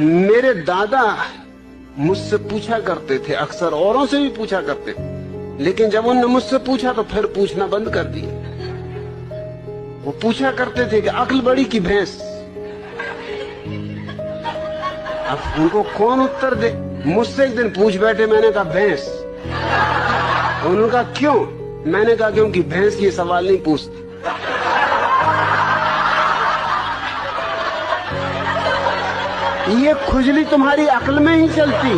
मेरे दादा मुझसे पूछा करते थे, अक्सर औरों से भी पूछा करते थे, लेकिन जब उन्होंने मुझसे पूछा तो फिर पूछना बंद कर दिया। वो पूछा करते थे कि अक्ल बड़ी की भैंस। अब उनको कौन उत्तर दे? मुझसे एक दिन पूछ बैठे, मैंने कहा भैंस। उन्होंने कहा क्यों? मैंने कहा क्योंकि भैंस ये सवाल नहीं पूछती। ये खुजली तुम्हारी अक्ल में ही चलती।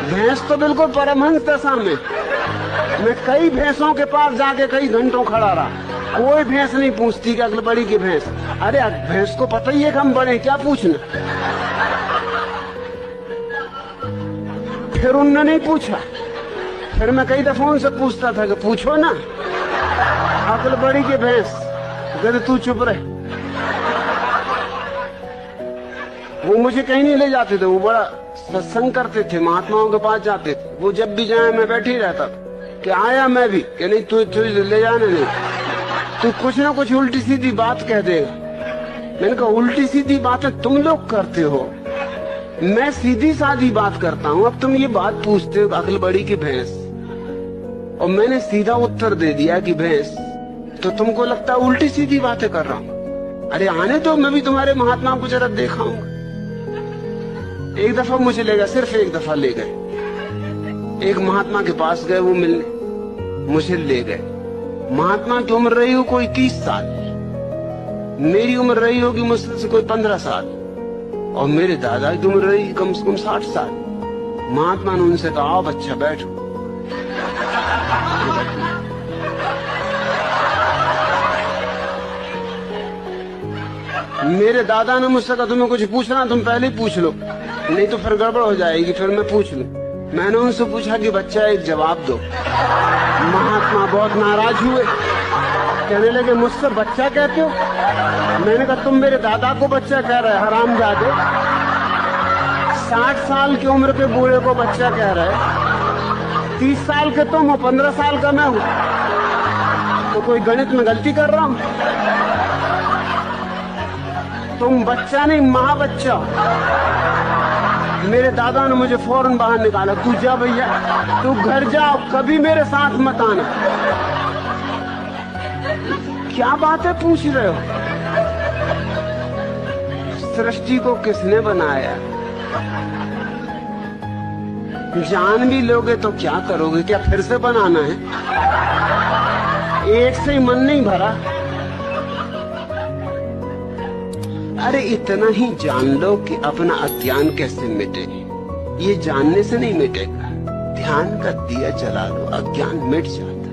भैंस तो बिल्कुल परमहंस दशा में। मैं कई भैंसों के पास जाके कई घंटों खड़ा रहा, कोई भैंस नहीं पूछती कि अक्ल बड़ी की भैंस। अरे भैंस को पता ही है कि हम बड़े, क्या पूछना। फिर उन्होंने नहीं पूछा। फिर मैं कई दफा उनसे पूछता था कि पूछो ना, अक्ल बड़ी की भैंस। कहते तू चुप रहे। वो मुझे कहीं नहीं ले जाते थे, वो बड़ा सत्संग करते थे, महात्माओं के पास जाते थे। वो जब भी जाए मैं बैठे ही रहता कि आया मैं भी, कि नहीं तू ले जाने नहीं, तू कुछ ना कुछ उल्टी सीधी बात कह देगा। मैंने कहा उल्टी सीधी बातें तुम लोग करते हो, मैं सीधी साधी बात करता हूँ। अब तुम ये बात पूछते हो अक्ल बड़ी की भैंस, और मैंने सीधा उत्तर दे दिया कि भैंस, तो तुमको लगता है उल्टी सीधी बातें कर रहा हूँ। अरे आने दो, मैं भी तुम्हारे महात्मा को जरा दिखाऊंगा। एक दफा मुझे ले गए, सिर्फ एक दफा ले गए। एक महात्मा के पास गए वो मिलने, मुझे ले गए। महात्मा की उम्र रही हो कोई 30 साल, मेरी उम्र रही होगी मुझसे से कोई 15 साल, और मेरे दादा की उम्र रही कम से कम 60 साल। महात्मा ने उनसे कहा आओ बच्चा बैठो। मेरे दादा ने मुझसे कहा तुम्हें कुछ पूछना तुम पहले ही पूछ लो, नहीं तो फिर गड़बड़ हो जाएगी, फिर मैं पूछ लूं। मैंने उनसे पूछा कि बच्चा एक जवाब दो। महात्मा बहुत नाराज हुए, कहने लगे मुझसे बच्चा कहते हो? मैंने कहा तुम मेरे दादा को बच्चा कह रहे हरामजादे, 60 साल की उम्र के बूढ़े को बच्चा कह रहे। 30 साल के तुम हो, 15 साल का मैं हूं, तो कोई गणित में गलती कर रहा हूं? तुम बच्चा नहीं महाबच्चा। मेरे दादा ने मुझे फौरन बाहर निकाला, तू जा भैया, तू घर जाओ, कभी मेरे साथ मत आना। क्या बातें पूछ रहे हो? सृष्टि को किसने बनाया? जान भी लोगे तो क्या करोगे? क्या फिर से बनाना है? एक से ही मन नहीं भरा। अरे इतना ही जान लो कि अपना अज्ञान कैसे मिटे। ये जानने से नहीं मिटेगा, ध्यान का दिया जला लो, अज्ञान मिट जाता।